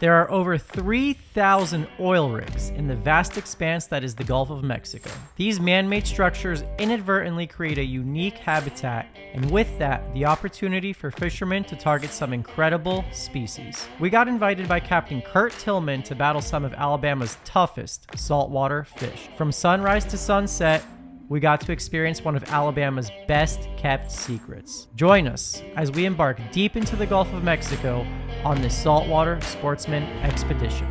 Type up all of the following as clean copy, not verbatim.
There are over 3,000 oil rigs in the vast expanse that is the Gulf of Mexico. These man-made structures inadvertently create a unique habitat, and with that, the opportunity for fishermen to target some incredible species. We got invited by Captain Tillman to battle some of Alabama's toughest saltwater fish. From sunrise to sunset, we got to experience one of Alabama's best kept secrets. Join us as we embark deep into the Gulf of Mexico on this Saltwater Sportsman Expedition.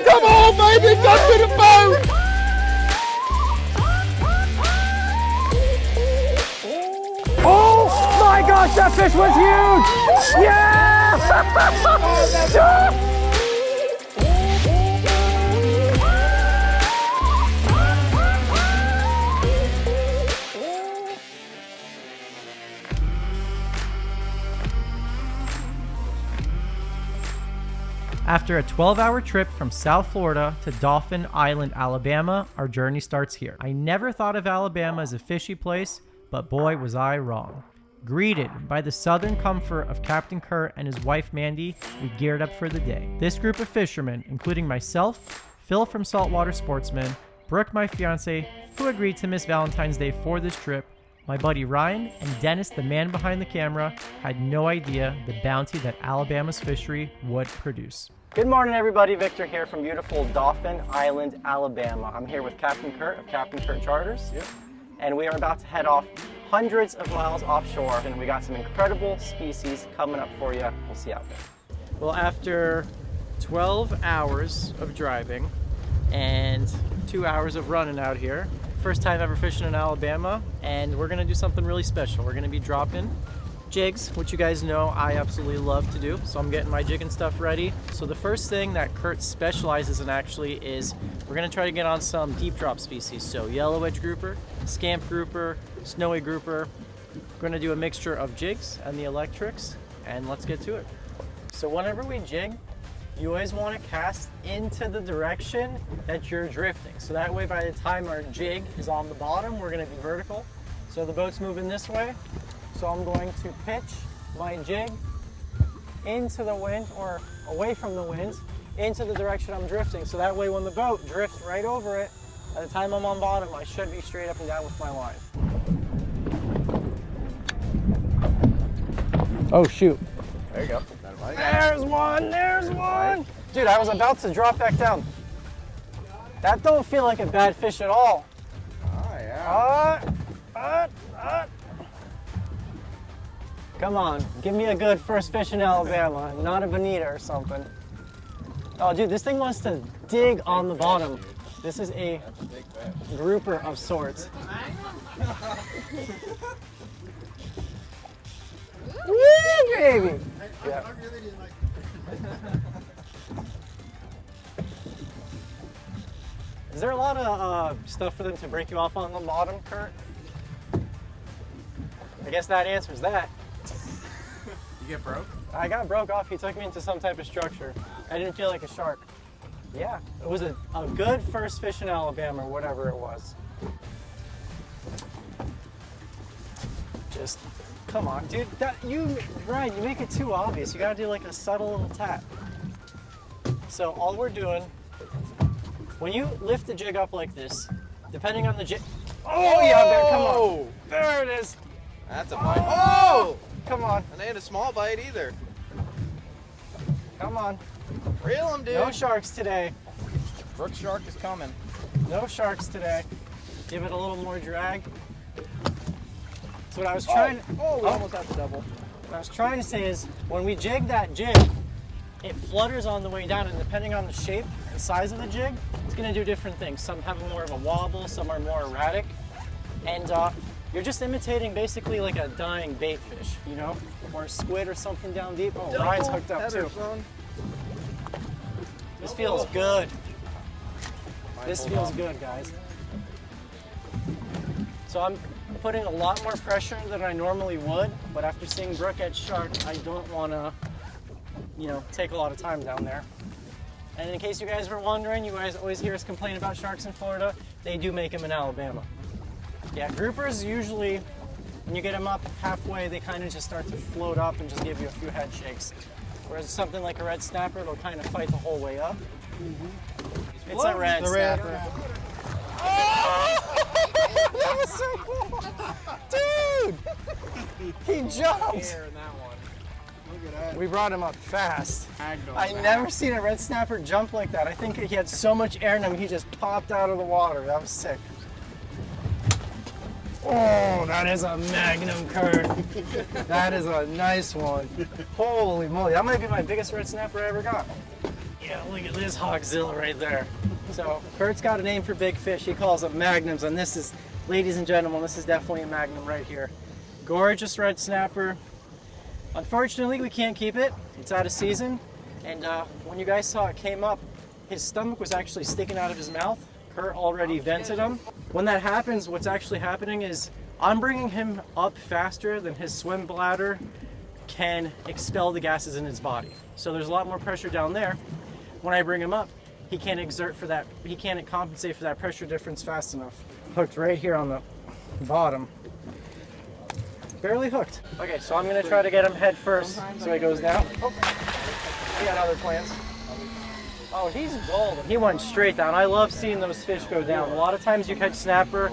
Come on, baby, jump to the boat! Oh my gosh, that fish was huge! Yeah! After a 12-hour trip from South Florida to Dauphin Island, Alabama, our journey starts here. I never thought of Alabama as a fishy place, but boy was I wrong. Greeted by the southern comfort of Captain Kurt and his wife Mandy, we geared up for the day. This group of fishermen, including myself, Phil from Saltwater Sportsman, Brook, my fiance, who agreed to miss Valentine's Day for this trip, my buddy Ryan, and Dennis, the man behind the camera, had no idea the bounty that Alabama's fishery would produce. Good morning, everybody. Victor here from beautiful Dauphin Island, Alabama. I'm here with Captain Kurt of Captain Kurt Charters. Yep. And we are about to head off hundreds of miles offshore, and we got some incredible species coming up for you. We'll see you out there. Well, after 12 hours of driving and 2 hours of running out here, first time ever fishing in Alabama, and we're gonna do something really special. We're gonna be dropping jigs, which you guys know I absolutely love to do. So I'm getting my jig and stuff ready. So the first thing that Kurt specializes in actually is we're gonna try to get on some deep drop species. So yellow edge grouper, scamp grouper, snowy grouper. We're gonna do a mixture of jigs and the electrics, and let's get to it. So whenever we jig, you always wanna cast into the direction that you're drifting. So that way by the time our jig is on the bottom, we're gonna be vertical. So the boat's moving this way. So I'm going to pitch my jig into the wind, or away from the wind, into the direction I'm drifting. So that way when the boat drifts right over it, by the time I'm on bottom, I should be straight up and down with my line. Oh shoot. There you go. There's one, there's one! Dude, I was about to drop back down. That don't feel like a bad fish at all. Oh yeah. Come on, give me a good first fish in Alabama, not a bonita or something. Oh dude, this thing wants to dig on the bottom. This is a grouper of sorts. Woo, baby! Yeah. Is there a lot of stuff for them to break you off on the bottom, Kurt? I guess that answers that. You get broke? I got broke off. He took me into some type of structure. I didn't feel like a shark. Yeah, it was a good first fish in Alabama, or whatever it was. Just, come on, dude. Ryan, you make it too obvious. You gotta do like a subtle little tap. So all we're doing, when you lift the jig up like this, depending on the jig. Oh yeah, there, come on. There it is. That's a bite. Oh! Come on. And they had a small bite either. Come on. Reel them, dude. No sharks today. Brook shark is coming. No sharks today. Give it a little more drag. So what I was trying we almost had the double. What I was trying to say is when we jig that jig, it flutters on the way down, and depending on the shape and size of the jig, it's gonna do different things. Some have more of a wobble, some are more erratic. And you're just imitating basically like a dying bait fish, you know? Or a squid or something down deep. Oh, Ryan's hooked up too. This feels good. This feels good, guys. So I'm putting a lot more pressure than I normally would, but after seeing Brook at shark, I don't want to, take a lot of time down there. And in case you guys were wondering, you guys always hear us complain about sharks in Florida. They do make them in Alabama. Yeah, groupers usually When you get them up halfway, they kind of just start to float up and just give you a few head shakes. Whereas something like a red snapper, they'll kind of fight the whole way up. It's a red snapper. Oh! That was so cool! Dude! He jumped! We brought him up fast. I never seen a red snapper jump like that. I think he had so much air in him, he just popped out of the water. That was sick. Oh, that is a magnum, Kurt. That is a nice one. Holy moly, that might be my biggest red snapper I ever got. Yeah, look at this hogzilla right there. So, Kurt's got a name for big fish. He calls them magnums, and this is, ladies and gentlemen, this is definitely a magnum right here. Gorgeous red snapper. Unfortunately, we can't keep it. It's out of season. And when you guys saw it came up, his stomach was actually sticking out of his mouth. Kurt already vented him. When that happens, what's actually happening is I'm bringing him up faster than his swim bladder can expel the gases in his body. So there's a lot more pressure down there. When I bring him up, he can't exert for that, he can't compensate for that pressure difference fast enough. Hooked right here on the bottom. Barely hooked. Okay, so I'm gonna try to get him head first so he goes down. Oh, he got other plans. Oh, he's golden. He went straight down. I love seeing those fish go down. A lot of times you catch snapper,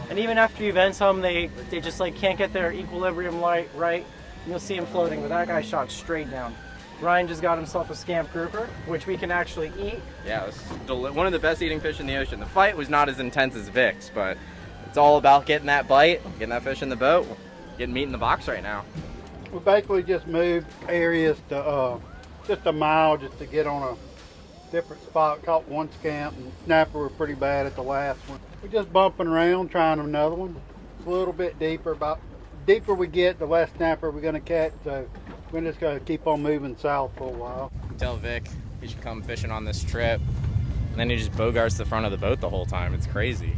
and even after you vent some, they just like can't get their equilibrium right. And you'll see him floating, but that guy shot straight down. Ryan just got himself a scamp grouper, which we can actually eat. Yeah, it was one of the best eating fish in the ocean. The fight was not as intense as Vic's, but it's all about getting that bite, getting that fish in the boat, getting meat in the box right now. We basically just moved areas to just a mile just to get on a different spot. Caught one scamp, and snapper were pretty bad at the last one. We're just bumping around, trying another one. It's a little bit deeper. About deeper we get, the less snapper we're gonna catch. So we're just gonna keep on moving south for a while. Tell Vic he should come fishing on this trip, and then he just bogarts the front of the boat the whole time. It's crazy.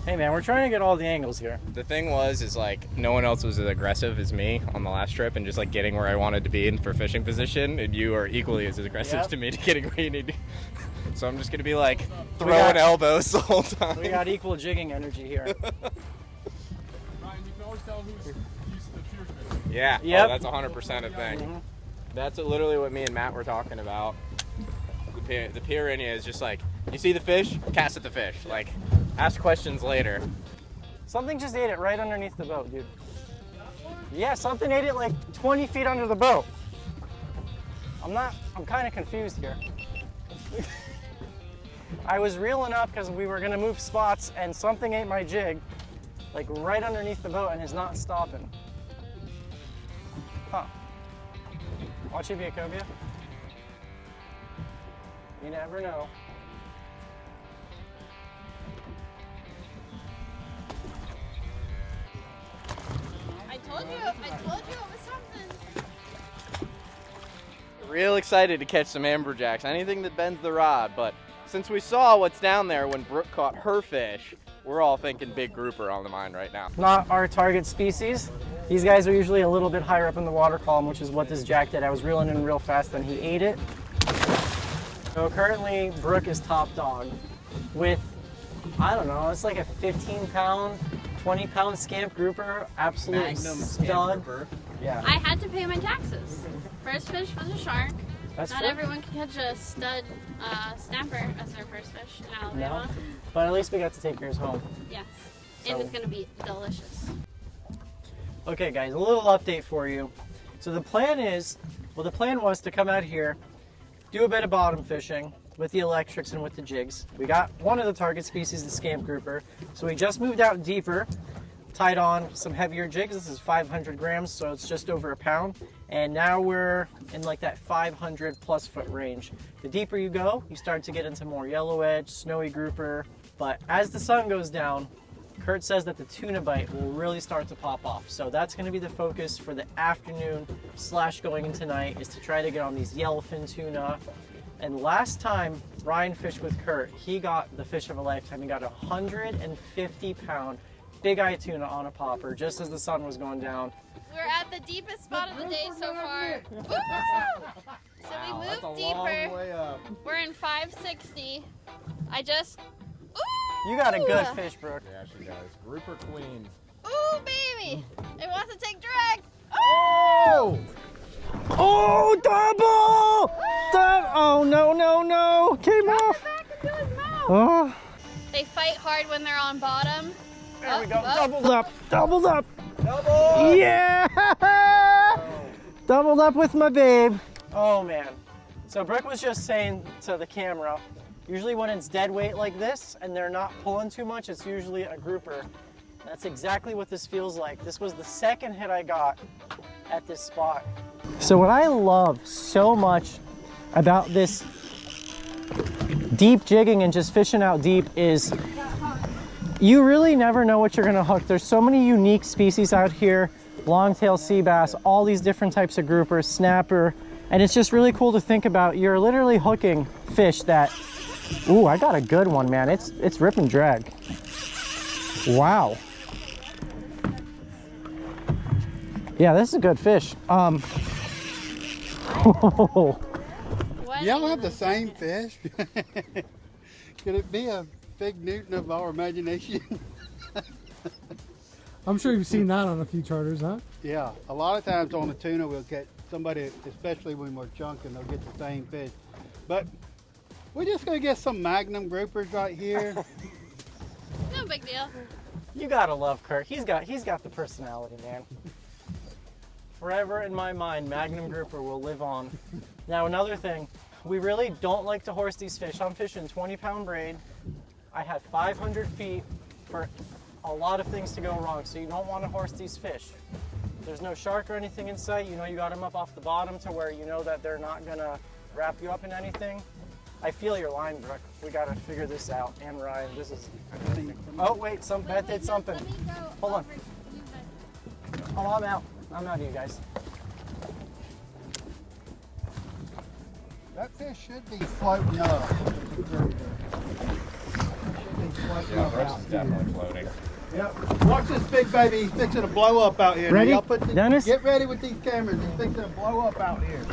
Hey man, we're trying to get all the angles here. The thing is like no one else was as aggressive as me on the last trip and just like getting where I wanted to be in for fishing position, and you are equally as aggressive to me to getting where you need to. So I'm just gonna be like throwing elbows the whole time. We got equal jigging energy here. Ryan, you can always tell who's used to pure fishing. Yeah, yep. Oh, that's 100% a thing. Mm-hmm. That's literally what me and Matt were talking about. The piranha is just like, you see the fish, cast at the fish. Like, ask questions later. Something just ate it right underneath the boat, dude. Yeah, something ate it like 20 feet under the boat. I'm kind of confused here. I was reeling up because we were gonna move spots and something ate my jig, like right underneath the boat, and is not stopping. Huh. Watch it be a cobia. You never know. I told you it was something. Real excited to catch some amberjacks, anything that bends the rod, but since we saw what's down there when Brook caught her fish, we're all thinking big grouper on the mind right now. Not our target species. These guys are usually a little bit higher up in the water column, which is what this jack did. I was reeling in real fast and he ate it. So currently Brook is top dog with, I don't know, it's like a 15-pound, 20-pound scamp grouper, absolute Magnum stud. Yeah. I had to pay my taxes. First fish was a shark. That's Not true. everyone can catch a stud snapper as their first fish in Alabama. No, but at least we got to take yours home. Yes. So- And it's going to be delicious. Okay guys, a little update for you. So the plan was to come out here, do a bit of bottom fishing with the electrics and with the jigs. We got one of the target species, the scamp grouper. So we just moved out deeper, tied on some heavier jigs. This is 500 grams, so it's just over a pound. And now we're in like that 500 plus foot range. The deeper you go, you start to get into more yellow edge, snowy grouper. But as the sun goes down, Kurt says that the tuna bite will really start to pop off. So that's going to be the focus for the afternoon / going into night, is to try to get on these yellowfin tuna. And last time Ryan fished with Kurt, he got the fish of a lifetime. He got a 150-pound big eye tuna on a popper just as the sun was going down. We're at the deepest spot of the day so far. Woo! So we moved deeper. We're in 560. Ooh! You got a good fish, Brook. Yeah, she does. Grouper queen. Ooh, baby! to take drag. Oh! Oh, double! Oh, no, no, no. Came off. Back into his mouth. Oh. They fight hard when they're on bottom. There we go. Oh. Doubled up. Doubled up. Double. Yeah. Doubled up with my babe. Oh, man. So Brooke was just saying to the camera, usually when it's dead weight like this and they're not pulling too much, it's usually a grouper. That's exactly what this feels like. This was the second hit I got at this spot. So what I love so much about this deep jigging and just fishing out deep is you really never know what you're gonna hook. There's so many unique species out here, longtail sea bass, all these different types of groupers, snapper, and it's just really cool to think about. You're literally hooking fish that, ooh, I got a good one, man. It's rip and drag. Wow. Yeah, this is a good fish. Y'all have the same fish? Could it be a big Newton of our imagination? I'm sure you've seen that on a few charters, huh? Yeah, a lot of times on the tuna we'll get somebody, especially when we're chunking, they'll get the same fish. But we're just gonna get some Magnum groupers right here. No big deal. You gotta love Kurt. He's got the personality, man. Forever in my mind, Magnum grouper will live on. Now another thing, we really don't like to horse these fish. I'm fishing 20-pound braid. I had 500 feet for a lot of things to go wrong, so you don't want to horse these fish. There's no shark or anything in sight. You know you got them up off the bottom to where you know that they're not gonna wrap you up in anything. I feel your line, Brooke. We gotta figure this out. And Ryan, this is. Oh wait, Beth did something. Let me go Hold on. over you guys. Oh, I'm out. I'm out of you guys. That fish should be floating up. Yeah, the rest is definitely floating. Yep. Watch this big baby. He's fixing to blow up out here. Ready? Now, y'all put the, Dennis? Get ready with these cameras. He's fixing to blow up out here.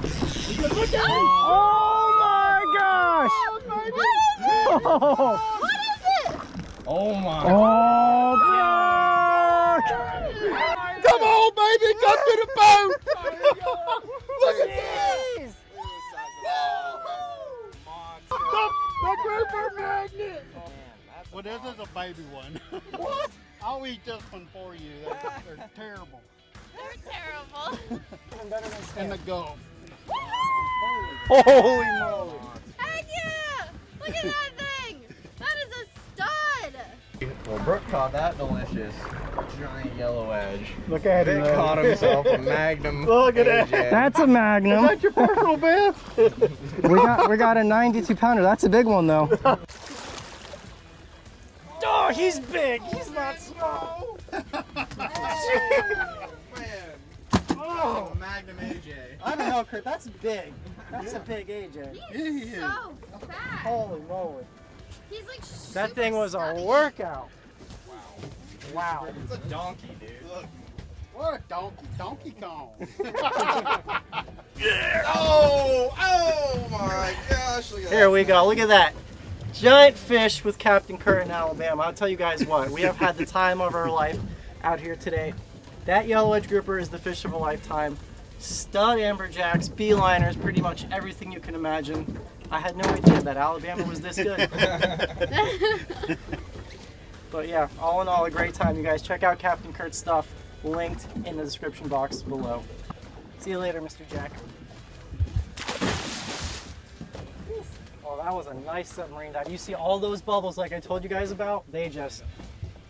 Oh my gosh! Oh, What is it? Oh my. oh Brooke! Come on, baby. Come to the boat. Look at this. Jeez. The grouper magnet. Well, this is a baby one. What? I'll eat this one for you. They're terrible. They're terrible. Even better than In the Sam. Gulf. Holy moly! Heck yeah! Look at that thing! That is a stud! Well, Brook caught that delicious giant yellow edge. Look at Vic him. caught himself a Magnum. Look at that. AJ. That's a Magnum. Is that your personal best? We got a 92-pounder. That's a big one though. Oh, he's big. He's not small. Oh, Magnum AJ. I don't know, Kurt. That's big. That's a big AJ. He's so fat. Holy moly! He's like That super thing was a stubby. workout. Wow. It's a donkey, dude. Look. What a Donkey Kong. Oh my gosh. Look at Here we go. Look at that. Giant fish with Captain Kurt in Alabama. I'll tell you guys what, we have had the time of our life out here today. That yellow edge grouper is the fish of a lifetime. Stud amberjacks, beeliners, pretty much everything you can imagine. I had no idea that Alabama was this good. But yeah, all in all, a great time. You guys check out Captain Kurt's stuff, linked in the description box below. See you later, Mr. Jack. Oh, that was a nice submarine dive. You see all those bubbles like I told you guys about? They just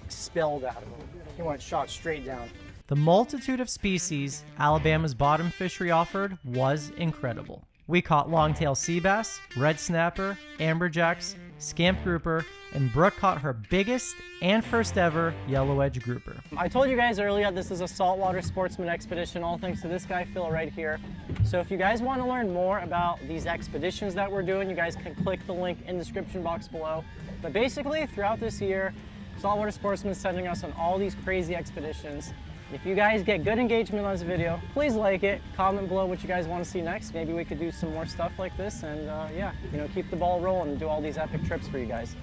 spilled out of him. He went shot straight down. The multitude of species Alabama's bottom fishery offered was incredible. We caught longtail sea bass, red snapper, amberjacks, scamp grouper, and Brooke caught her biggest and first ever yellow edge grouper. I told you guys earlier this is a Saltwater Sportsman Expedition, all thanks to this guy Phil right here. So if you guys want to learn more about these expeditions that we're doing, you guys can click the link in the description box below. But basically, throughout this year, Saltwater Sportsman is sending us on all these crazy expeditions. If you guys get good engagement on this video, please like it, comment below what you guys want to see next. Maybe we could do some more stuff like this and yeah, you know, keep the ball rolling and do all these epic trips for you guys.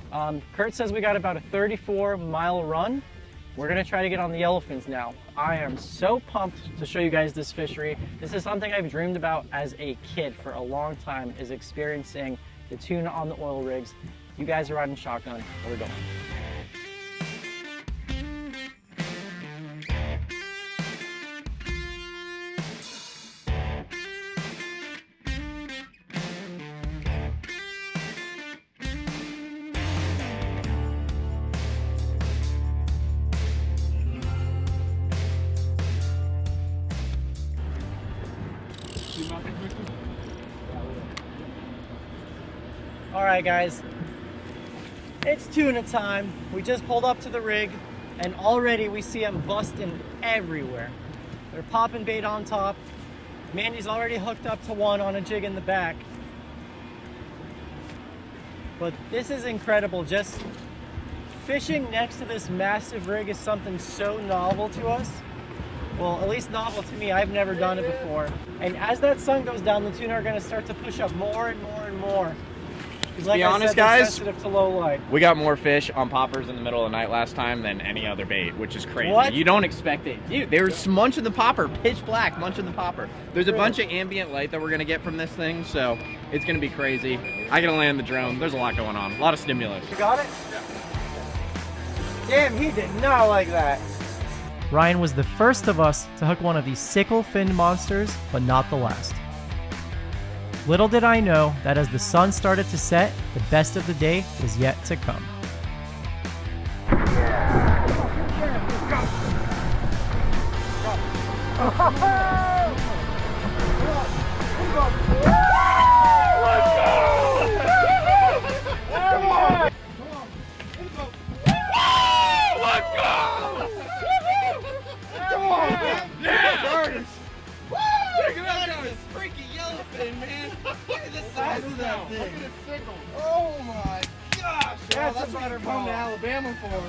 Kurt says we got about a 34-mile run We're gonna try to get on the yellowfins now. I am so pumped to show you guys this fishery. This is something I've dreamed about as a kid for a long time, is experiencing the tuna on the oil rigs. You guys are riding shotgun. We're going. All right, guys, it's tuna time. We just pulled up to the rig and already we see them busting everywhere. They're popping bait on top. Mandy's already hooked up to one on a jig in the back. But this is incredible. Just fishing next to this massive rig is something so novel to us. Well, at least novel to me. I've never done it before. And as that sun goes down, the tuna are gonna start to push up more and more and more. To be honest, guys, sensitive to low light. we got more fish on poppers in the middle of the night last time than any other bait, which is crazy. What? You don't expect it. Dude, they were munching the popper, pitch black, munching the popper. There's a bunch of ambient light that we're going to get from this thing, so it's going to be crazy. I got to land the drone. There's a lot going on. A lot of stimulus. You got it? Yeah. Damn, he did not like that. Ryan was the first of us to hook one of these sickle-finned monsters, but not the last. Little did I know that as the sun started to set, the best of the day was yet to come. Oh my gosh! That's what you come to Alabama for.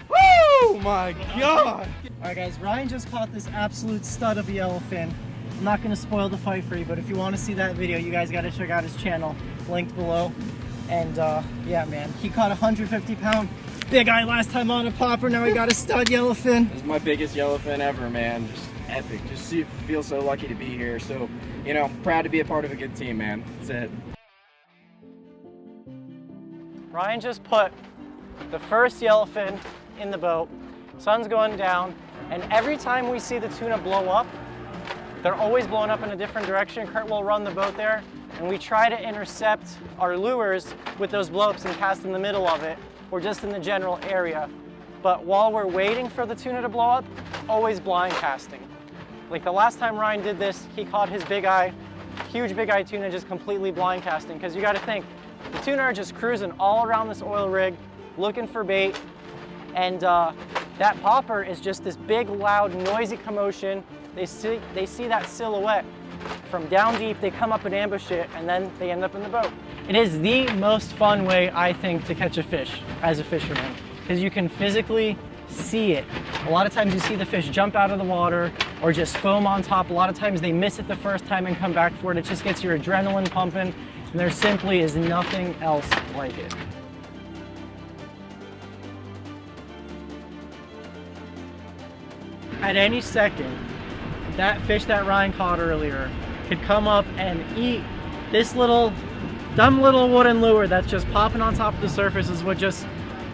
Woo! My God! Alright guys, Ryan just caught this absolute stud of a yellowfin. I'm not going to spoil the fight for you, but if you want to see that video, you guys got to check out his channel, linked below. And yeah, man, he caught a 150-pound big eye last time on a popper. Now he got a stud yellowfin. This is my biggest yellowfin ever, man. Just epic. Just feel so lucky to be here. So, you know, proud to be a part of a good team, man. That's it. Ryan just put the first yellowfin in the boat. Sun's going down, and every time we see the tuna blow up, they're always blowing up in a different direction. Kurt will run the boat there, and we try to intercept our lures with those blow-ups and cast in the middle of it, or just in the general area. But while we're waiting for the tuna to blow up, always blind casting. Like the last time Ryan did this, he caught his big eye, huge big eye tuna just completely blind casting, because you gotta think, the tuna are just cruising all around this oil rig, looking for bait, and that popper is just this big, loud, noisy commotion. They see that silhouette from down deep, they come up and ambush it, and then they end up in the boat. It is the most fun way, I think, to catch a fish as a fisherman, because you can physically see it. A lot of times you see the fish jump out of the water or just foam on top. A lot of times they miss it the first time and come back for it. It just gets your adrenaline pumping, and there simply is nothing else like it. At any second, that fish that Ryan caught earlier could come up and eat this little, dumb little wooden lure that's just popping on top of the surface. Is what just,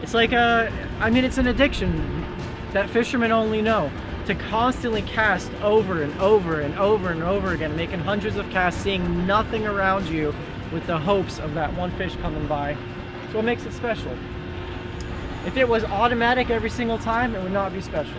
it's like it's an addiction that fishermen only know. To constantly cast over and over and over and over again, making hundreds of casts, seeing nothing around you with the hopes of that one fish coming by. That's what makes it special. If it was automatic every single time, it would not be special.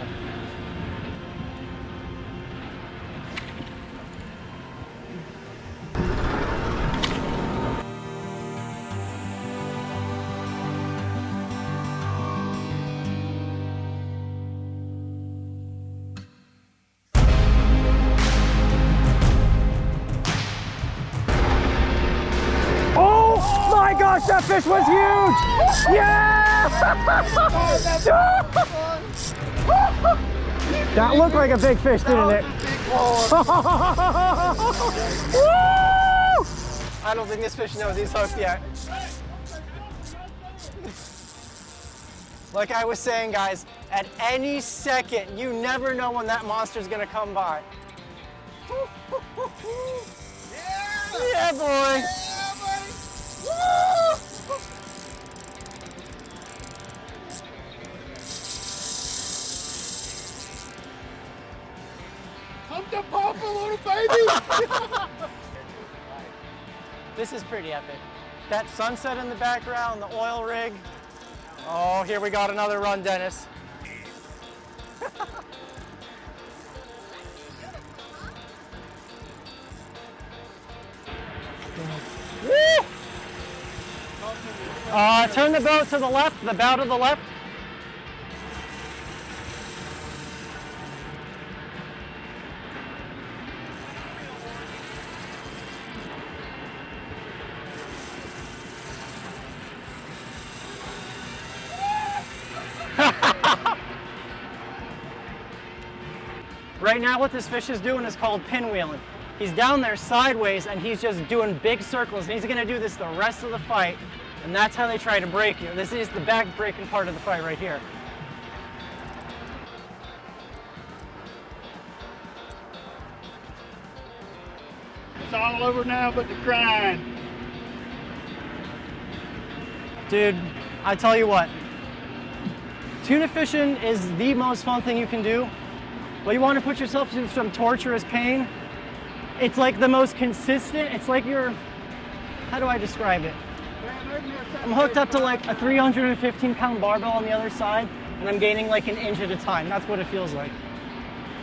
Gosh, that fish was huge! Yeah! That looked like a big fish, didn't it? I don't think this fish knows he's hooked yet. Like I was saying, guys, at any second. You never know when that monster's gonna come by. Yeah, boy. I'm the papa, little baby. This is pretty epic. That sunset in the background, the oil rig. Oh, here we got another run, Dennis. Woo! Turn the boat to the left, the bow to the left. Right now what this fish is doing is called pinwheeling. He's down there sideways and he's just doing big circles, and he's gonna do this the rest of the fight, and that's how they try to break you. This is the back breaking part of the fight right here. It's all over now but the crying. Dude, I tell you what, tuna fishing is the most fun thing you can do. But you want to put yourself through some torturous pain. It's like the most consistent, it's like you're, how do I describe it? I'm hooked up to like a 315-pound barbell on the other side, and I'm gaining like an inch at a time. That's what it feels like.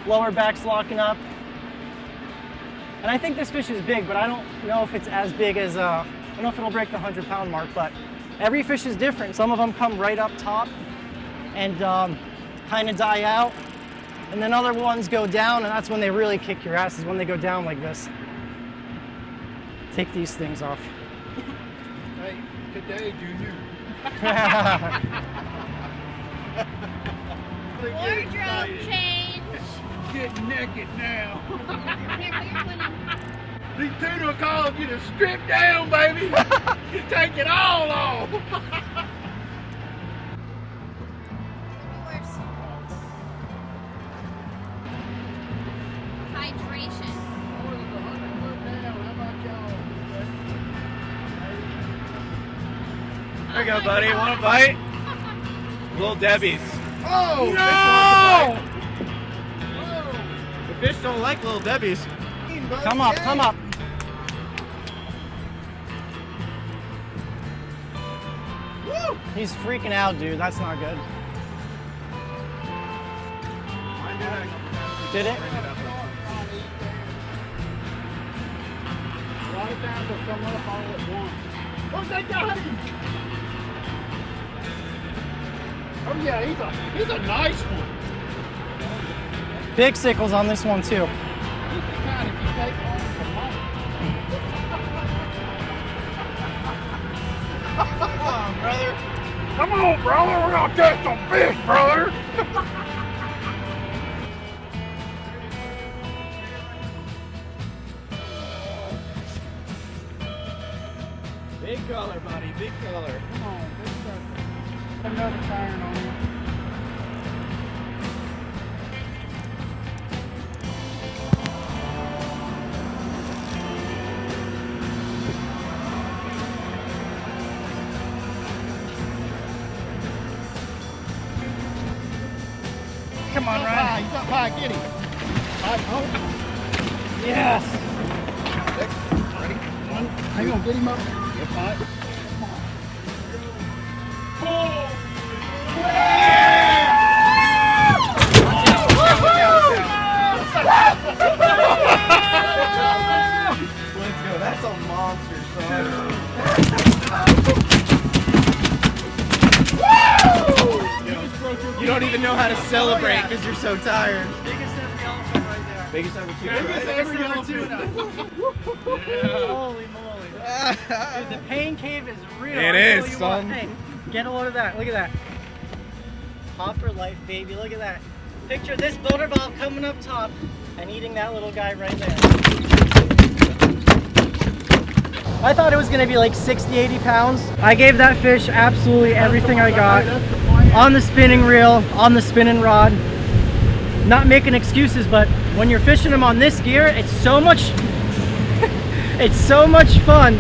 Lower back's locking up. And I think this fish is big, but I don't know if it's as big as, I don't know if it'll break the 100-pound mark, but every fish is different. Some of them come right up top and kind of die out. And then other ones go down, and that's when they really kick your ass, is when they go down like this. Take these things off. Hey, today, Junior. Wardrobe change. Get naked now. Here, put your foot in. These tuna will call you to strip down, baby. You take it all off. Worse. Hydration. There you go, buddy. Want a bite? Little Debbie's. Oh, No! The fish don't like Little Debbie's. Come up, come up. Woo! He's freaking out, dude. That's not good. Did it? A lot of times they'll come up all at once. Oh, they got him! Oh yeah, he's a nice one. Big sickles on this one too. He's the kind if you take on some money. Come on, brother. Come on, brother, we're gonna catch some fish, brother. Big color, buddy. Big color. Come on, big brother. Another turn on you. Come on, Ryan. He's up high, get him. Yes. Ready? One. Hang on, get him up. Yep, high. Let's go. That's a monster, son. You don't even know how to celebrate because you're so tired. Biggest ever yellowfin right there. Biggest ever tuna, Biggest right? ever yellowfin. Holy moly. Dude, the pain cave is real. It I'll is, tell you son. what. Hey, get a load of that. Look at that. Hopper life, baby. Look at that. Picture this boulder ball coming up top and eating that little guy right there. I thought it was going to be like 60, 80 pounds. I gave that fish absolutely everything I got. That's the plan. on the spinning reel, on the spinning rod. Not making excuses, but when you're fishing them on this gear, it's so much it's so much fun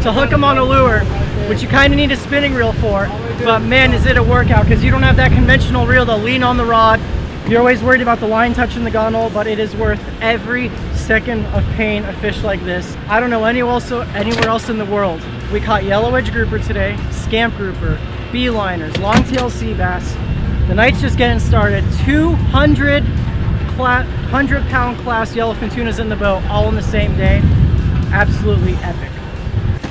to hook them on a lure, which you kind of need a spinning reel for. But man, is it a workout, because you don't have that conventional reel to lean on the rod. You're always worried about the line touching the gunnel, but it is worth every second of pain a fish like this. I don't know anywhere else in the world. We caught yellow edge grouper today, scamp grouper, beeliners, long-tailed sea bass. The night's just getting started. 100-pound class yellowfin tunas in the boat, all in the same day. Absolutely epic.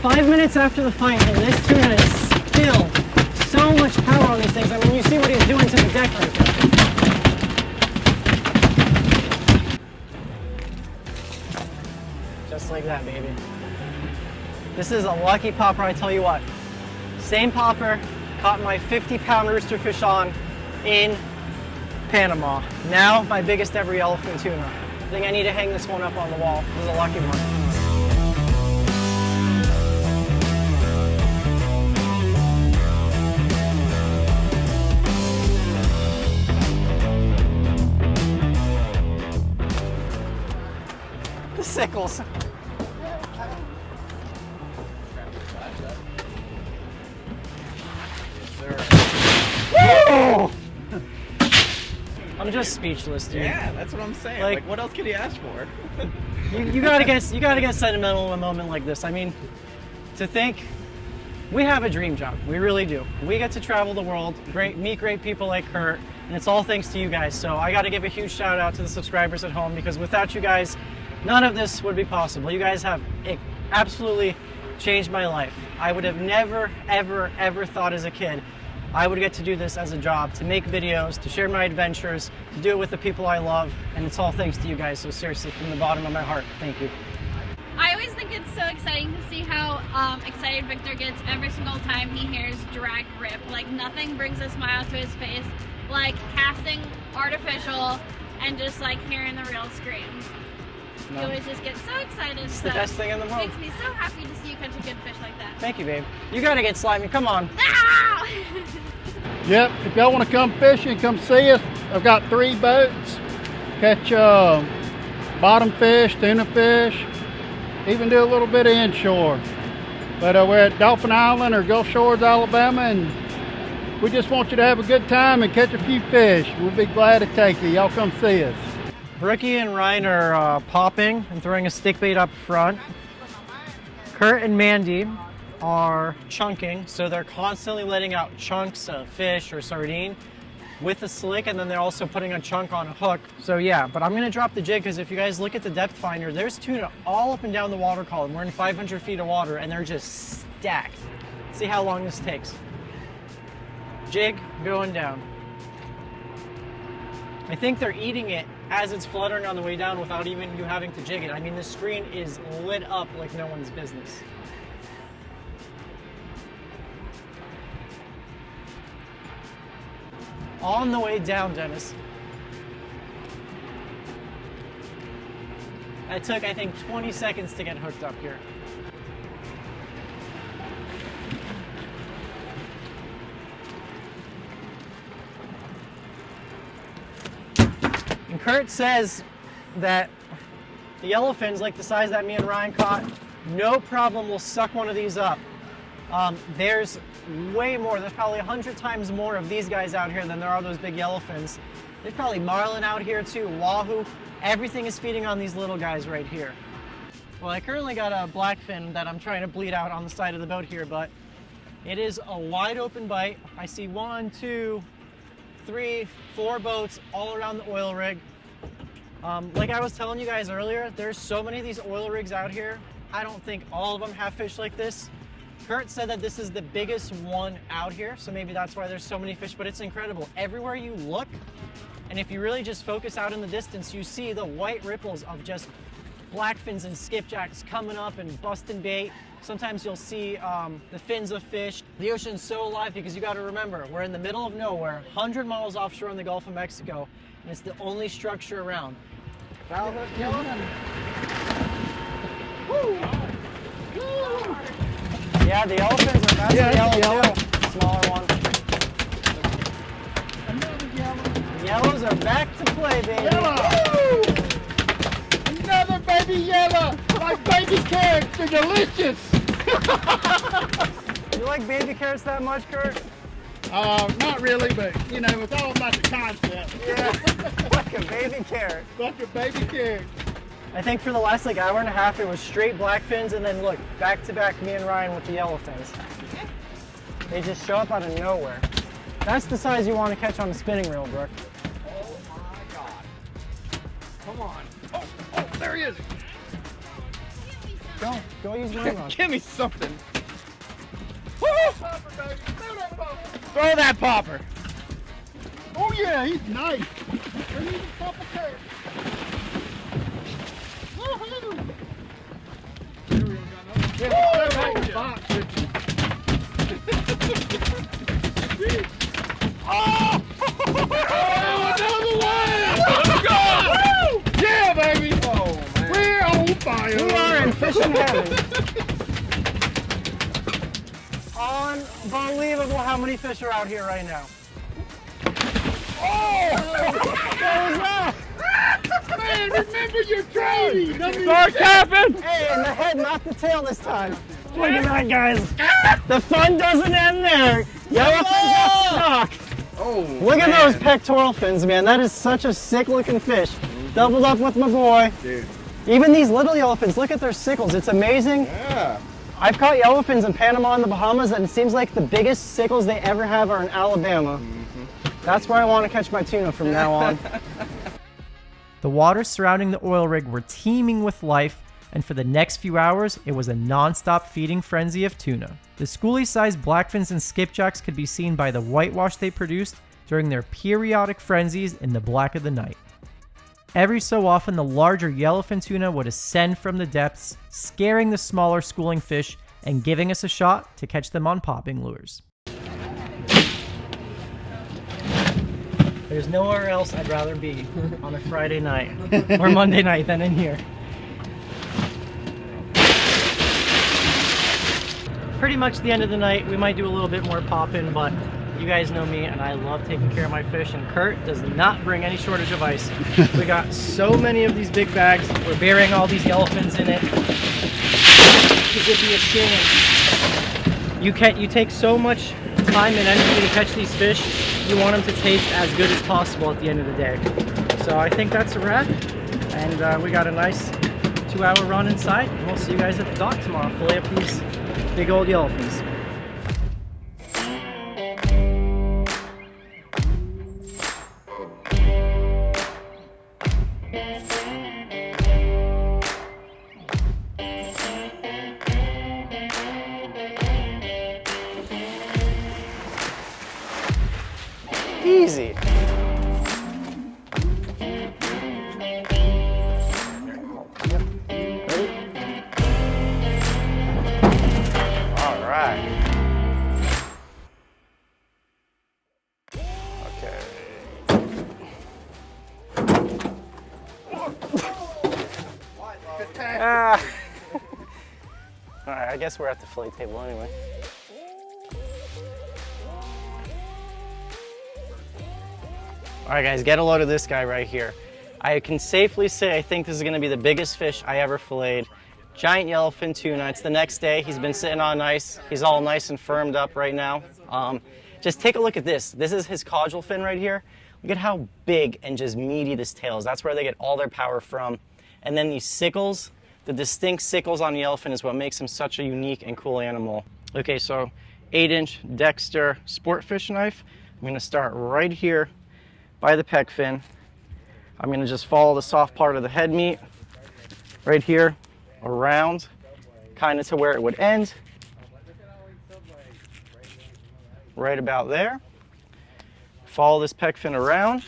5 minutes after the fight, and this tuna is still so much power on these things. I mean, you see what he's doing to the deck right there. Just like that, baby. This is a lucky popper, I tell you what. Same popper caught my 50-pound rooster fish on in Panama. Now my biggest ever yellowfin tuna. I think I need to hang this one up on the wall. This is a lucky one. The sickles. Woo! I'm just speechless, dude. Yeah, that's what I'm saying. Like, Like what else could he ask for? You gotta get sentimental in a moment like this. I mean, to think we have a dream job. We really do. We get to travel the world, meet great people like Kurt, and it's all thanks to you guys. So I gotta give a huge shout out to the subscribers at home, because without you guys, none of this would be possible. You guys have absolutely changed my life. I would have never, ever, ever thought as a kid I would get to do this as a job, to make videos, to share my adventures, to do it with the people I love, and it's all thanks to you guys. So seriously, from the bottom of my heart, thank you. I always think it's so exciting to see how excited Victor gets every single time he hears drag rip. Like, nothing brings a smile to his face like casting artificial and just like hearing the reel scream. No. You always just get so excited. It's the best thing in the It world. makes me so happy to see you catch a good fish like that. Thank you, babe. You gotta get slimy, come on. Ah! Yep, if y'all want to come fishing, come see us. I've got 3 boats. Catch bottom fish, tuna fish, even do a little bit of inshore. But we're at Dolphin Island or Gulf Shores, Alabama, and we just want you to have a good time and catch a few fish. We'll be glad to take you. Y'all come see us. Brookie and Ryan are popping and throwing a stick bait up front. Kurt and Mandy are chunking, so they're constantly letting out chunks of fish or sardine with a slick, and then they're also putting a chunk on a hook. So yeah, but I'm gonna drop the jig, because if you guys look at the depth finder, there's tuna all up and down the water column. We're in 500 feet of water and they're just stacked. See how long this takes. Jig going down. I think they're eating it as it's fluttering on the way down without even you having to jig it. I mean, the screen is lit up like no one's business. On the way down, Dennis. It took, I think, 20 seconds to get hooked up here. And Kurt says that the yellowfins, like the size that me and Ryan caught, no problem will suck one of these up. There's way more, there's probably 100 times more of these guys out here than there are those big yellowfins. There's probably marlin out here too, wahoo. Everything is feeding on these little guys right here. Well, I currently got a blackfin that I'm trying to bleed out on the side of the boat here, but it is a wide open bite. I see 1, 2, 3, 4 boats all around the oil rig. Like I was telling you guys earlier, there's so many of these oil rigs out here. I don't think all of them have fish like this. Kurt said that this is the biggest one out here, so maybe that's why there's so many fish, but it's incredible. Everywhere you look, and if you really just focus out in the distance, you see the white ripples of just blackfins and skipjacks coming up and busting bait. Sometimes you'll see the fins of fish. The ocean's so alive because you gotta remember, we're in the middle of nowhere, 100 miles offshore in the Gulf of Mexico, and it's the only structure around. Foul hook killing him. Woo! Woo! Yeah, the yellowfins are, that's a yellow too. Smaller one. Yellows are back to play, baby. Yellow! Another baby yellow! Like baby carrots, they're delicious! You like baby carrots that much, Kurt? Not really, but you know, it's all about the concept. Yeah, like a baby carrot. Like a baby carrot. I think for the last like hour and a half, it was straight blackfins, and then look, back to back, me and Ryan with the yellowfins. They just show up out of nowhere. That's the size you want to catch on the spinning reel, Brook. Oh my God. Come on. Oh, there he is. Go use my rod. Give me something. Popper, baby. Throw that popper. Throw that popper. Oh yeah, he's nice. We need a couple carrots. Woohoo! Yeah, throw that box. Oh! Another one! Let's go! Yeah, baby! Oh, man. We're on fire! We are in fishing heaven. Unbelievable how many fish are out here right now. Oh! What was that? Man, remember your training! Start capping! Hey, in the head, not the tail this time. Look at that, guys. The fun doesn't end there. Yellowfins are stuck. Oh, Look at those pectoral fins, man. That is such a sick looking fish. Doubled up with my boy. Dude. Even these little yellowfins, look at their sickles. It's amazing. Yeah. I've caught yellowfins in Panama and the Bahamas, and it seems like the biggest sickles they ever have are in Alabama. That's where I want to catch my tuna from now on. The waters surrounding the oil rig were teeming with life, and for the next few hours, it was a non-stop feeding frenzy of tuna. The schoolie-sized blackfins and skipjacks could be seen by the whitewash they produced during their periodic frenzies in the black of the night. Every so often, the larger yellowfin tuna would ascend from the depths, scaring the smaller schooling fish and giving us a shot to catch them on popping lures. There's nowhere else I'd rather be on a Friday night or Monday night than in here. Pretty much the end of the night. We might do a little bit more popping, but you guys know me and I love taking care of my fish, and Kurt does not bring any shortage of ice. We got so many of these big bags. We're burying all these yellowfins in it. It would be a shame. You take so much time and energy to catch these fish. You want them to taste as good as possible at the end of the day. So I think that's a wrap, and we got a nice 2-hour run inside, and we'll see you guys at the dock tomorrow. Fillet up these big old yellowfins. Easy. All right. Okay. Ah. All right, I guess we're at the fillet table anyway. All right, guys, get a load of this guy right here. I can safely say I think this is gonna be the biggest fish I ever filleted. Giant yellowfin tuna. It's the next day. He's been sitting on ice. He's all nice and firmed up right now. Just take a look at this. This is his caudal fin right here. Look at how big and just meaty this tail is. That's where they get all their power from. And then these sickles, the distinct sickles on the yellowfin is what makes him such a unique and cool animal. Okay, so 8-inch Dexter sport fish knife. I'm gonna start right here by the pec fin. I'm gonna just follow the soft part of the head meat right here around, kind of to where it would end. Right about there. Follow this pec fin around,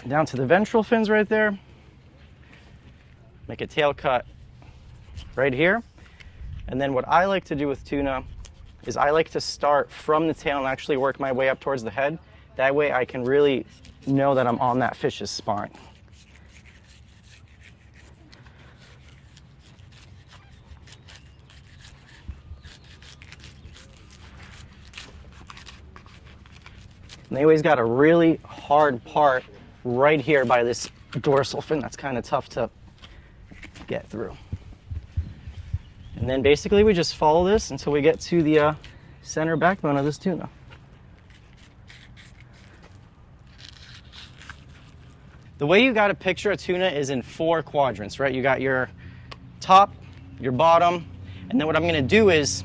down to the ventral fins right there. Make a tail cut right here. And then what I like to do with tuna is I like to start from the tail and actually work my way up towards the head. That way I can really know that I'm on that fish's spine. And they always got a really hard part right here by this dorsal fin that's kind of tough to get through. And then basically we just follow this until we get to the center backbone of this tuna. The way you got to picture a tuna is in 4 quadrants, right? You got your top, your bottom, and then what I'm going to do is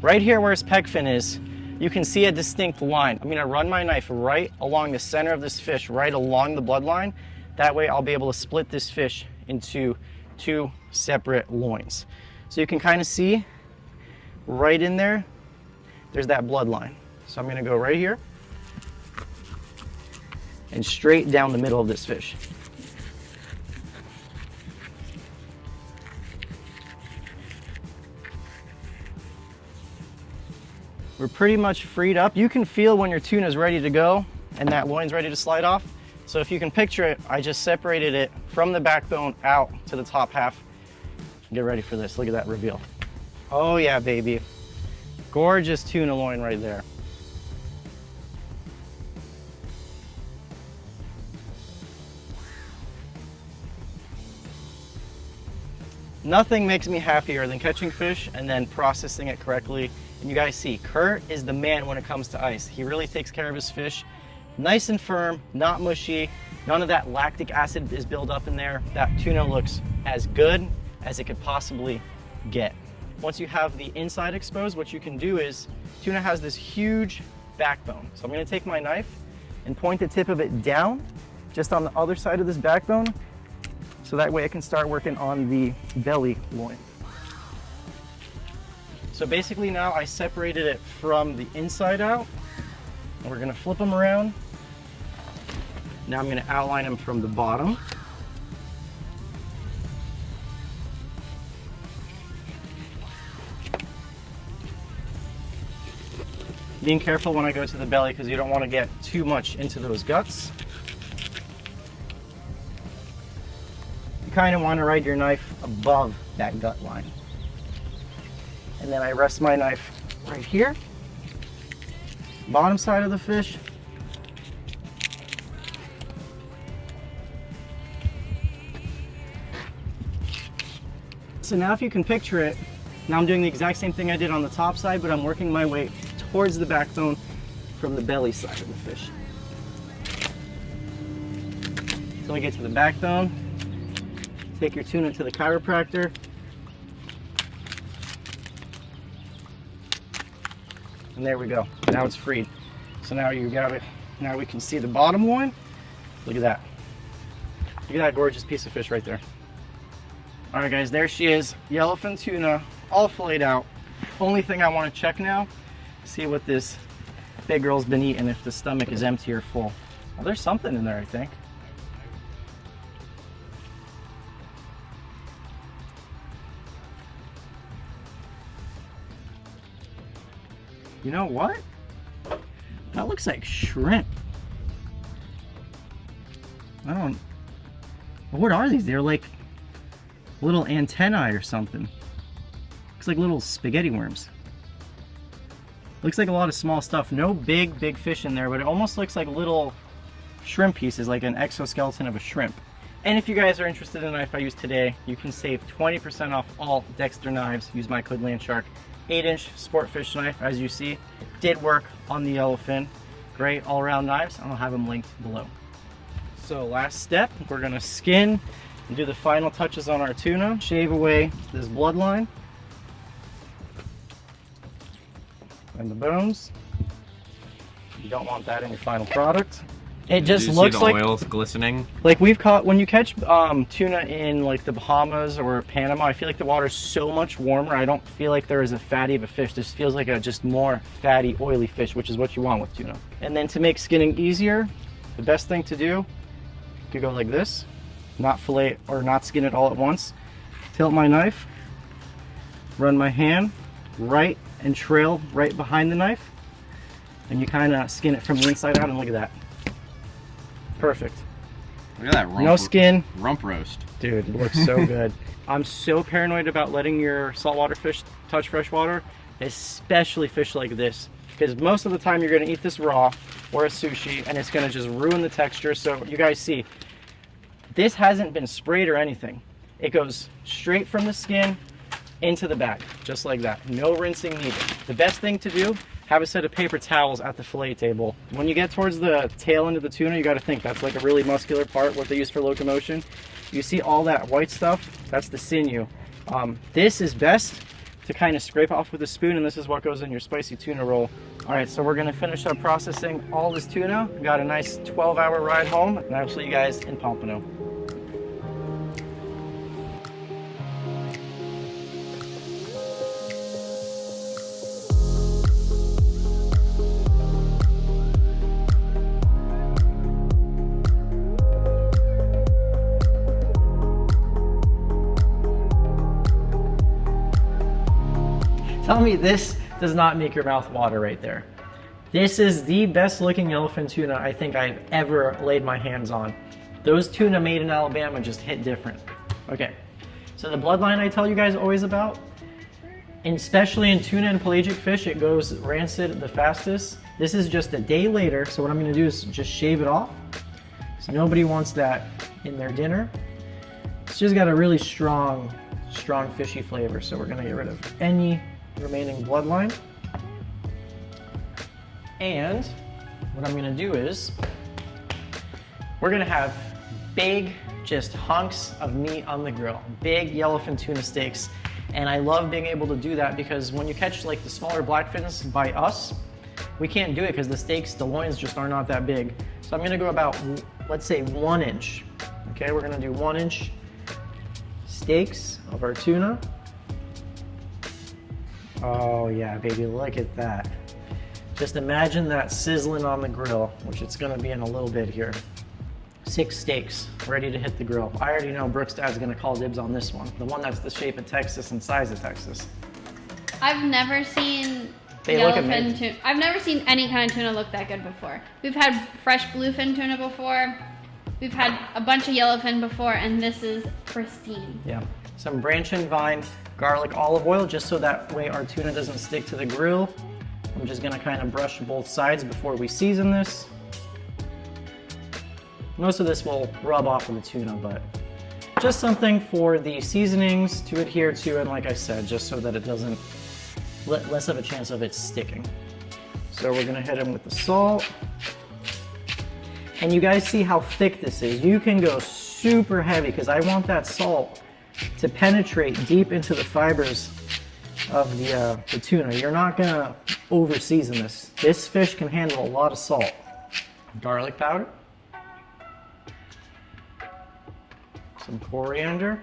right here where his peg fin is, you can see a distinct line. I'm going to run my knife right along the center of this fish, right along the bloodline. That way I'll be able to split this fish into 2 separate loins. So you can kind of see right in there, there's that bloodline. So I'm going to go right here and straight down the middle of this fish. We're pretty much freed up. You can feel when your tuna is ready to go and that loin's ready to slide off. So if you can picture it, I just separated it from the backbone out to the top half. Get ready for this. Look at that reveal. Oh yeah, baby. Gorgeous tuna loin right there. Nothing makes me happier than catching fish and then processing it correctly. And you guys see, Kurt is the man when it comes to ice. He really takes care of his fish. Nice and firm, not mushy. None of that lactic acid is built up in there. That tuna looks as good as it could possibly get. Once you have the inside exposed, what you can do is, tuna has this huge backbone. So I'm gonna take my knife and point the tip of it down, just on the other side of this backbone, so that way I can start working on the belly loin. So basically now I separated it from the inside out, and we're gonna flip them around. Now I'm gonna outline them from the bottom. Being careful when I go to the belly because you don't want to get too much into those guts. You kind of want to ride your knife above that gut line. And then I rest my knife right here, bottom side of the fish. So now if you can picture it, now I'm doing the exact same thing I did on the top side, but I'm working my way towards the backbone from the belly side of the fish. Until we get to the backbone, take your tuna to the chiropractor. And there we go. Now it's freed. So now you got it. Now we can see the bottom one. Look at that. Look at that gorgeous piece of fish right there. All right, guys, there she is. Yellowfin tuna, all filleted out. Only thing I want to check now, see what this big girl's been eating, if the stomach is empty or full. Well, there's something in there, I think. You know what? That looks like shrimp. I don't... What are these? They're like little antennae or something. Looks like little spaghetti worms. Looks like a lot of small stuff. No big fish in there, but it almost looks like little shrimp pieces, like an exoskeleton of a shrimp. And if you guys are interested in the knife I used today, you can save 20% off all Dexter knives. Use my code Landshark. 8-inch sport fish knife, as you see. Did work on the yellowfin. Great all-around knives. I'll have them linked below. So last step, we're gonna skin and do the final touches on our tuna. Shave away this bloodline and the bones. You don't want that in your final product. It just looks like oil's glistening. Like we've caught, when you catch tuna in like the Bahamas or Panama, I feel like the water's so much warmer. I don't feel like there is a fatty of a fish. This feels like a just more fatty, oily fish, which is what you want with tuna. And then to make skinning easier, the best thing to do, you could go like this, not fillet or not skin it all at once. Tilt my knife, run my hand right and trail right behind the knife, and you kind of skin it from the inside out, and look at that. Perfect. Look at that rump, no skin. Rump roast. Dude, it looks so good. I'm so paranoid about letting your saltwater fish touch fresh water, especially fish like this, because most of the time you're going to eat this raw or a sushi and it's going to just ruin the texture. So you guys see, this hasn't been sprayed or anything. It goes straight from the skin into the bag, just like that. No rinsing needed. The best thing to do, have a set of paper towels at the fillet table. When you get towards the tail end of the tuna, you got to think that's like a really muscular part, what they use for locomotion. You see all that white stuff? That's the sinew. This is best to kind of scrape off with a spoon, and this is what goes in your spicy tuna roll. All right, so we're gonna finish up processing all this tuna. We got a nice 12-hour ride home, and I'll see you guys in Pompano. Tell me this does not make your mouth water right there. This is the best looking yellowfin tuna I think I've ever laid my hands on. Those tuna made in Alabama just hit different. Okay, so the bloodline I tell you guys always about, and especially in tuna and pelagic fish, it goes rancid the fastest. This is just a day later, so what I'm gonna do is just shave it off. So nobody wants that in their dinner. It's just got a really strong fishy flavor, so we're gonna get rid of any remaining bloodline. And what I'm gonna do is we're gonna have big just hunks of meat on the grill, big yellowfin tuna steaks. And I love being able to do that because when you catch like the smaller blackfins by us, we can't do it because the steaks, the loins just are not that big. So I'm gonna go about, let's say 1 inch. Okay, we're gonna do 1 inch steaks of our tuna. Oh yeah, baby, look at that. Just imagine that sizzling on the grill, which it's gonna be in a little bit here. 6 steaks ready to hit the grill. I already know Brook's dad's gonna call dibs on this one. The one that's the shape of Texas and size of Texas. I've never seen They look yellowfin amazing. tuna. I've never seen any kind of tuna look that good before. We've had fresh bluefin tuna before. We've had a bunch of yellowfin before, and this is pristine. Yeah, some branch and vine, garlic, olive oil, just so that way our tuna doesn't stick to the grill. I'm just gonna kind of brush both sides before we season this. Most of this will rub off of the tuna, but just something for the seasonings to adhere to, and like I said, just so that it doesn't, less of a chance of it sticking. So we're gonna hit them with the salt. And you guys see how thick this is. You can go super heavy because I want that salt to penetrate deep into the fibers of the tuna. You're not gonna over season this. This fish can handle a lot of salt. Garlic powder. Some coriander.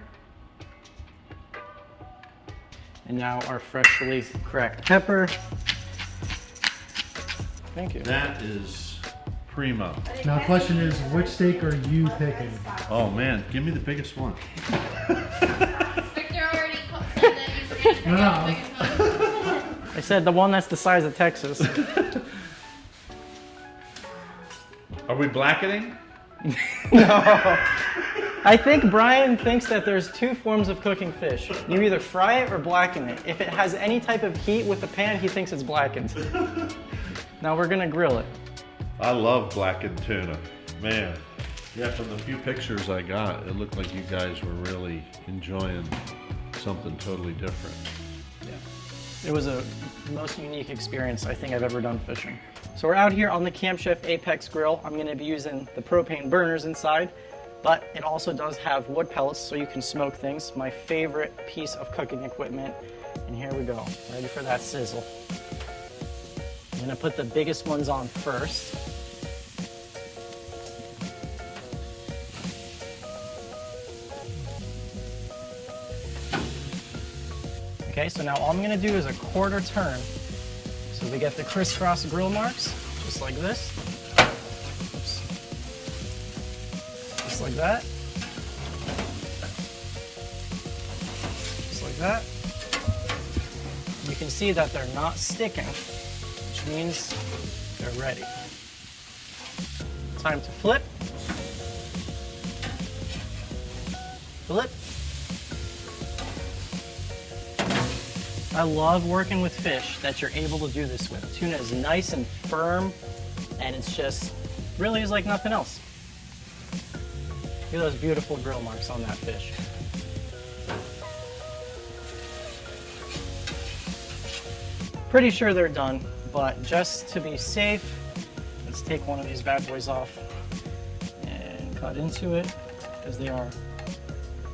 And now our freshly cracked pepper. Thank you. That is primo. Now the question is, which steak are you picking? Oh man, give me the biggest one. Victor already said that you were gonna pick out the biggest one. I said the one that's the size of Texas. Are we blackening? No. I think Brian thinks that there's 2 forms of cooking fish. You either fry it or blacken it. If it has any type of heat with the pan, he thinks it's blackened. Now we're gonna grill it. I love blackened tuna. Man. Yeah, from the few pictures I got, it looked like you guys were really enjoying something totally different. It was a most unique experience I think I've ever done fishing. So we're out here on the Camp Chef Apex grill. I'm gonna be using the propane burners inside, but it also does have wood pellets so you can smoke things. My favorite piece of cooking equipment. And here we go, ready for that sizzle. I'm gonna put the biggest ones on first. Okay, so now all I'm gonna do is a quarter turn. So we get the crisscross grill marks, just like this. Oops. Just like that. Just like that. You can see that they're not sticking, which means they're ready. Time to flip. Flip. I love working with fish that you're able to do this with. Tuna is nice and firm, and it's just really is like nothing else. Look at those beautiful grill marks on that fish. Pretty sure they're done, but just to be safe, let's take one of these bad boys off and cut into it, because they are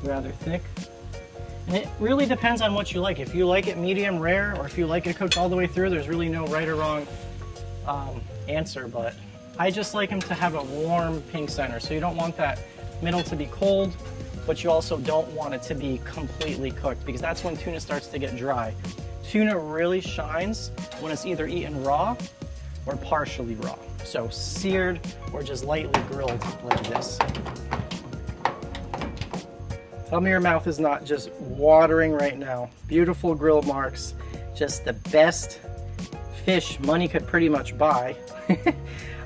rather thick. And it really depends on what you like. If you like it medium rare, or if you like it cooked all the way through, there's really no right or wrong answer, but I just like them to have a warm pink center. So you don't want that middle to be cold, but you also don't want it to be completely cooked, because that's when tuna starts to get dry. Tuna really shines when it's either eaten raw or partially raw. So seared or just lightly grilled like this. Tell me your mouth is not just watering right now. Beautiful grill marks, just the best fish money could pretty much buy.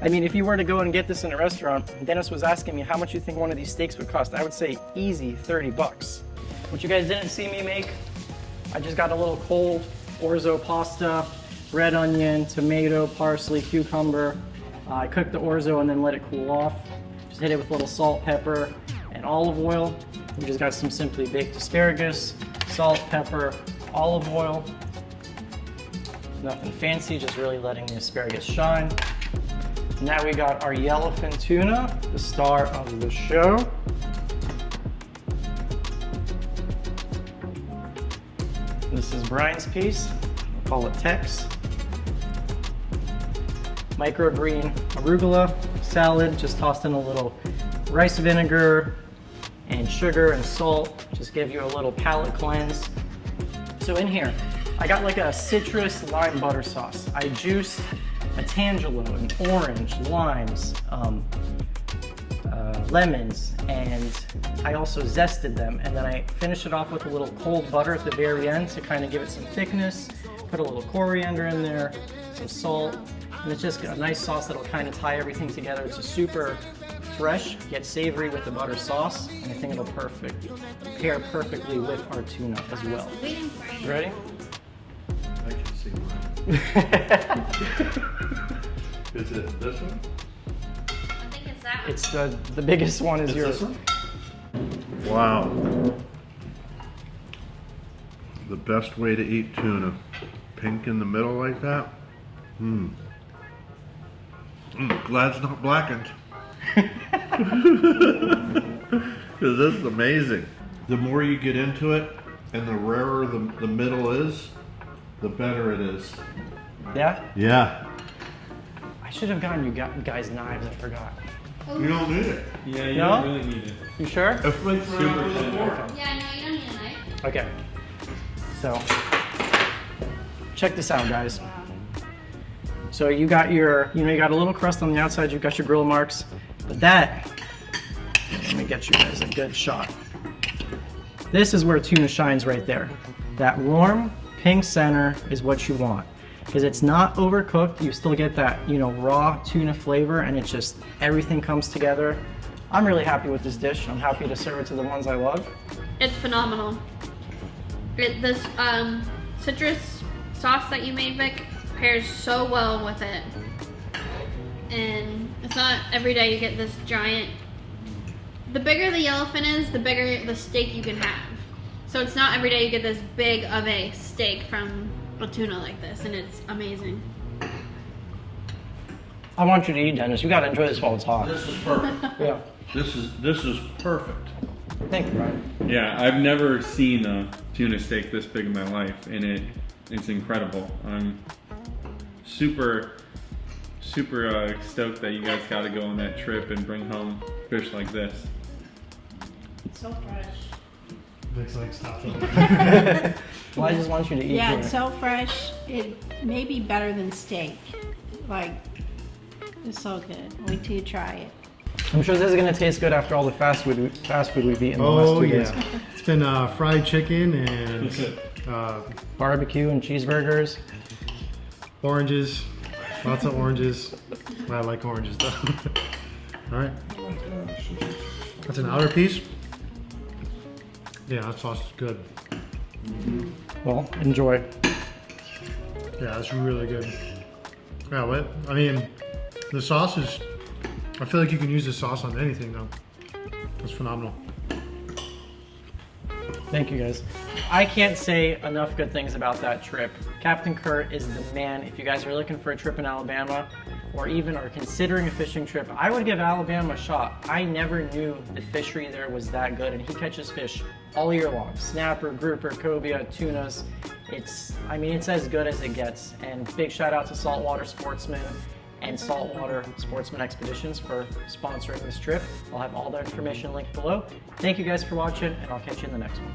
I mean, if you were to go and get this in a restaurant, Dennis was asking me how much you think one of these steaks would cost. I would say easy 30 bucks. What you guys didn't see me make, I just got a little cold orzo pasta, red onion, tomato, parsley, cucumber. I cooked the orzo and then let it cool off. Just hit it with a little salt, pepper, and olive oil. We just got some simply baked asparagus, salt, pepper, olive oil. Nothing fancy, just really letting the asparagus shine. Now we got our yellowfin tuna, the star of the show. This is Brian's piece. We'll call it Tex. Microgreen arugula salad, just tossed in a little rice vinegar and sugar and salt, just give you a little palate cleanse. So in here, I got like a citrus lime butter sauce. I juiced a tangelo, an orange, limes, lemons, and I also zested them. And then I finished it off with a little cold butter at the very end to kind of give it some thickness. Put a little coriander in there, some salt, and it's just a nice sauce that'll kind of tie everything together. It's a super fresh, yet savory with the butter sauce, and I think it'll pair perfectly with our tuna as well. You ready? I can see mine. Is it this one? I think it's that one. It's the biggest one is Is yours. this one? Wow. The best way to eat tuna. Pink in the middle like that. Glad it's not blackened. Because this is amazing. The more you get into it, and the rarer the middle is, the better it is. Yeah? Yeah. I should have gotten you guys knives, I forgot. You don't need it. Yeah, you No? don't really need it. You sure? It flips right Super over the tender. fork. Yeah, no, you don't need a knife. Okay. So, check this out, guys. So you got your, you got a little crust on the outside, you've got your grill marks, but that, let me get you guys a good shot. This is where tuna shines right there. That warm pink center is what you want, because it's not overcooked. You still get that, raw tuna flavor, and it's just, everything comes together. I'm really happy with this dish. I'm happy to serve it to the ones I love. It's phenomenal. This citrus sauce that you made, Vic, pairs so well with it. And it's not every day you get this giant. The bigger the yellowfin is, the bigger the steak you can have. So it's not every day you get this big of a steak from a tuna like this, and it's amazing. I want you to eat, Dennis. You gotta enjoy this while it's hot. This is perfect. Yeah. This is perfect. Thank you, Brian. Yeah, I've never seen a tuna steak this big in my life, and it's incredible. I'm super stoked that you guys got to go on that trip and bring home fish like this. So fresh. Looks like stuff. Well, I just want you to eat. Yeah, tuna. it's so fresh. It may be better than steak. Like, it's so good. Wait till you try it. I'm sure this is gonna taste good after all the fast food we've eaten the last Oh 2 days. yeah, it's been fried chicken and Barbecue and cheeseburgers. oranges, lots of oranges. I like oranges though. All right, that's an outer piece. Yeah, that sauce is good. Well, enjoy. Yeah, it's really good. Yeah, what? I mean, the sauce is, I feel like you can use the sauce on anything though. It's phenomenal. Thank you guys. I can't say enough good things about that trip. Captain Kurt is the man. If you guys are looking for a trip in Alabama, or even are considering a fishing trip, I would give Alabama a shot. I never knew the fishery there was that good, and he catches fish all year long. Snapper, grouper, cobia, tunas. It's as good as it gets. And big shout out to Saltwater Sportsman and Saltwater Sportsman Expeditions for sponsoring this trip. I'll have all their information linked below. Thank you guys for watching, and I'll catch you in the next one.